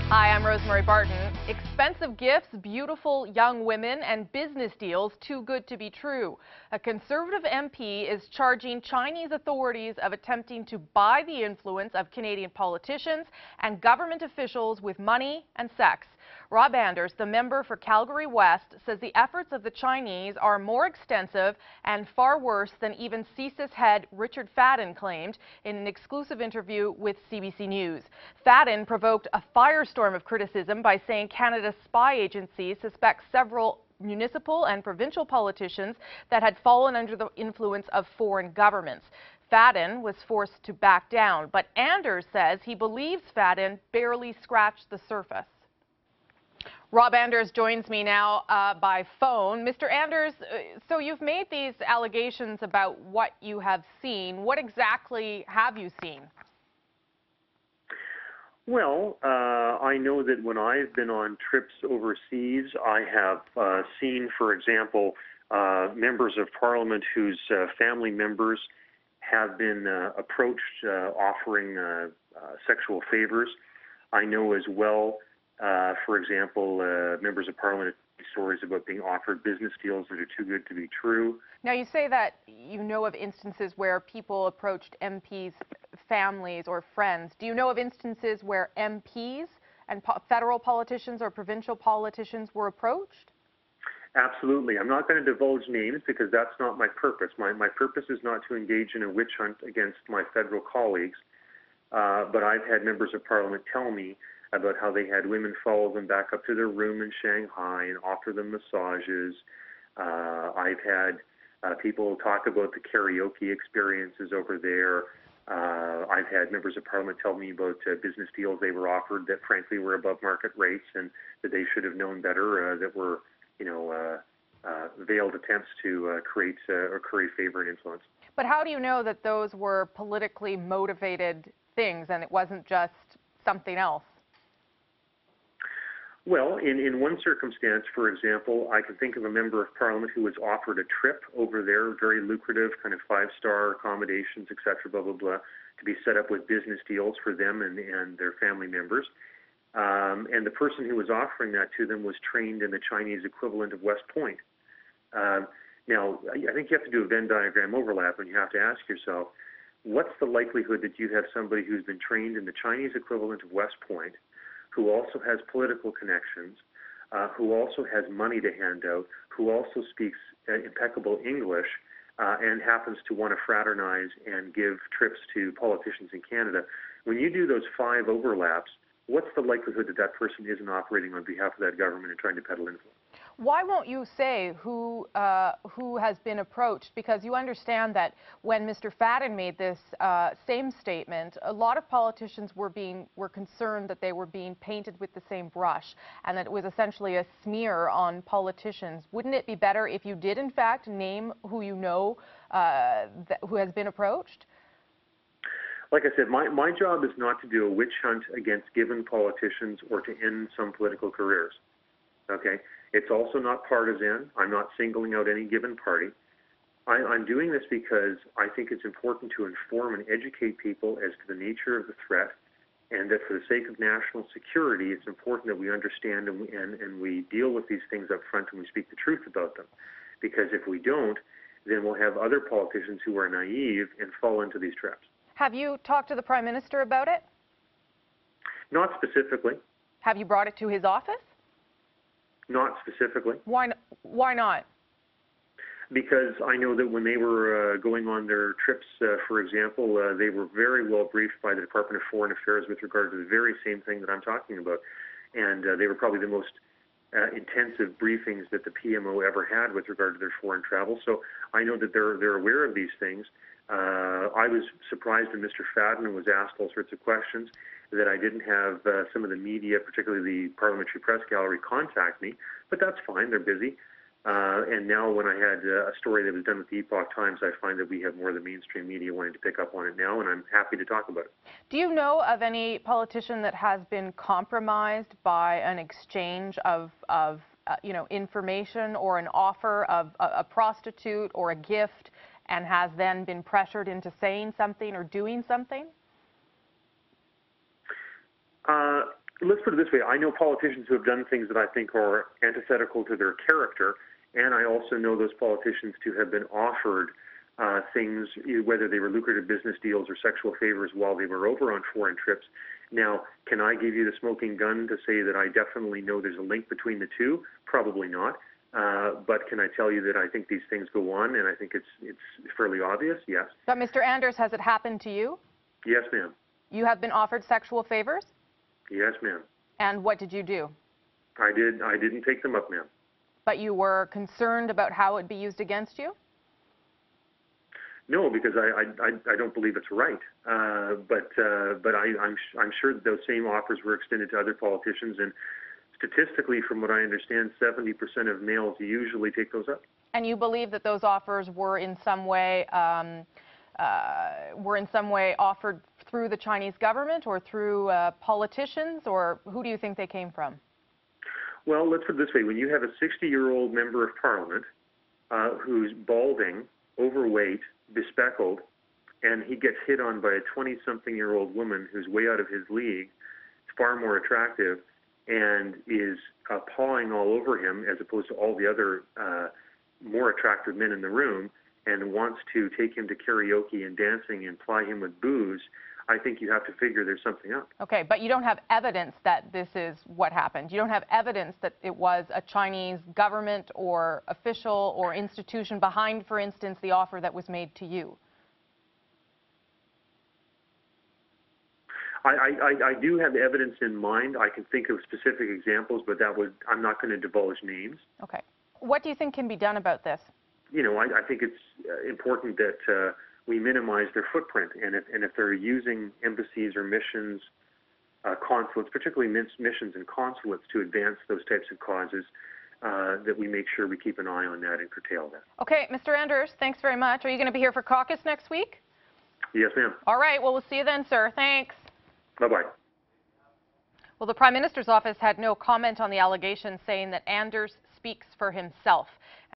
Hi, I'm Rosemary Barton. Expensive gifts, beautiful young women, and business deals too good to be true. A Conservative MP is charging Chinese authorities of attempting to buy the influence of Canadian politicians and government officials with money and sex. Rob Anders, the member for Calgary West, says the efforts of the Chinese are more extensive and far worse than even CSIS head Richard Fadden claimed in an exclusive interview with CBC News. Fadden provoked a firestorm of criticism by saying Canada's spy agency suspects several municipal and provincial politicians that had fallen under the influence of foreign governments. Fadden was forced to back down, but Anders says he believes Fadden barely scratched the surface. Rob Anders joins me now by phone. Mr. Anders, so you've made these allegations about what you have seen. What exactly have you seen? Well, I know that when I've been on trips overseas, I have seen, for example, members of Parliament whose family members have been approached offering sexual favors. I know as well, for example, members of Parliament have stories about being offered business deals that are too good to be true. Now, you say that you know of instances where people approached MPs' families or friends. Do you know of instances where MPs and federal politicians or provincial politicians were approached? Absolutely. I'm not going to divulge names because that's not my purpose. My purpose is not to engage in a witch hunt against my federal colleagues, but I've had members of Parliament tell me about how they had women follow them back up to their room in Shanghai and offer them massages. I've had people talk about the karaoke experiences over there. I've had members of Parliament tell me about business deals they were offered that frankly were above market rates and that they should have known better, that were, veiled attempts to create or curry favor and influence. But how do you know that those were politically motivated things and it wasn't just something else? Well, in one circumstance, for example, I can think of a member of Parliament who was offered a trip over there, very lucrative, kind of five-star accommodations, et cetera, blah, blah, blah, to be set up with business deals for them and their family members. And the person who was offering that to them was trained in the Chinese equivalent of West Point. Now, I think you have to do a Venn diagram overlap, and you have to ask yourself, what's the likelihood that you have somebody who's been trained in the Chinese equivalent of West Point, who also has political connections, who also has money to hand out, who also speaks impeccable English, and happens to want to fraternize and give trips to politicians in Canada? When you do those five overlaps, what's the likelihood that that person isn't operating on behalf of that government and trying to peddle influence? Why won't you say who has been approached? Because you understand that when Mr. Fadden made this same statement, a lot of politicians were concerned that they were being painted with the same brush and that it was essentially a smear on politicians. Wouldn't it be better if you did, in fact, name who you know who has been approached? Like I said, my job is not to do a witch hunt against given politicians or to end some political careers. Okay? It's also not partisan. I'm not singling out any given party. I'm doing this because I think it's important to inform and educate people as to the nature of the threat, and that for the sake of national security, it's important that we understand and we deal with these things up front and we speak the truth about them. Because if we don't, then we'll have other politicians who are naive and fall into these traps. Have you talked to the Prime Minister about it? Not specifically. Have you brought it to his office? Not specifically. Why not? Because I know that when they were going on their trips, for example, they were very well briefed by the Department of Foreign Affairs with regard to the very same thing that I'm talking about. And they were probably the most intensive briefings that the PMO ever had with regard to their foreign travel. So I know that they're aware of these things. I was surprised when Mr. Fadden was asked all sorts of questions that I didn't have some of the media, particularly the Parliamentary Press Gallery, contact me, but that's fine, they're busy. And now when I had a story that was done with the Epoch Times, I find that we have more of the mainstream media wanting to pick up on it now, and I'm happy to talk about it. Do you know of any politician that has been compromised by an exchange of information or an offer of a prostitute or a gift and has then been pressured into saying something or doing something? let's put it this way. I know politicians who have done things that I think are antithetical to their character, and I also know those politicians to have been offered things, whether they were lucrative business deals or sexual favors while they were over on foreign trips. Now, can I give you the smoking gun to say that I definitely know there's a link between the two? Probably not. But can I tell you that I think these things go on, and I think it's fairly obvious? Yes. But Mr. Anders, has it happened to you? Yes, ma'am. You have been offered sexual favors? Yes, ma'am. And what did you do? I didn't take them up, ma'am. But you were concerned about how it would be used against you? No, because I don't believe it's right. But I'm sure that those same offers were extended to other politicians, and statistically, from what I understand, 70% of males usually take those up. And you believe that those offers were in some way offered through the Chinese government or through politicians, or who do you think they came from? Well, let's put it this way. When you have a 60-year-old member of parliament who's balding, overweight, bespectacled, and he gets hit on by a 20-something-year-old woman who's way out of his league, far more attractive, and is pawing all over him as opposed to all the other more attractive men in the room, and wants to take him to karaoke and dancing and ply him with booze, I think you have to figure there's something up. Okay, but you don't have evidence that this is what happened. You don't have evidence that it was a Chinese government or official or institution behind, for instance, the offer that was made to you. I do have evidence in mind. I can think of specific examples, but I'm not going to divulge names. Okay. What do you think can be done about this? You know, I think it's important that we minimize their footprint, and if they're using embassies or missions, consulates, particularly missions and consulates, to advance those types of causes, that we make sure we keep an eye on that and curtail that. Okay, Mr. Anders, thanks very much. Are you going to be here for caucus next week? Yes, ma'am. All right, well, we'll see you then, sir. Thanks. Bye-bye. Well, the Prime Minister's office had no comment on the allegation, saying that Anders speaks for himself.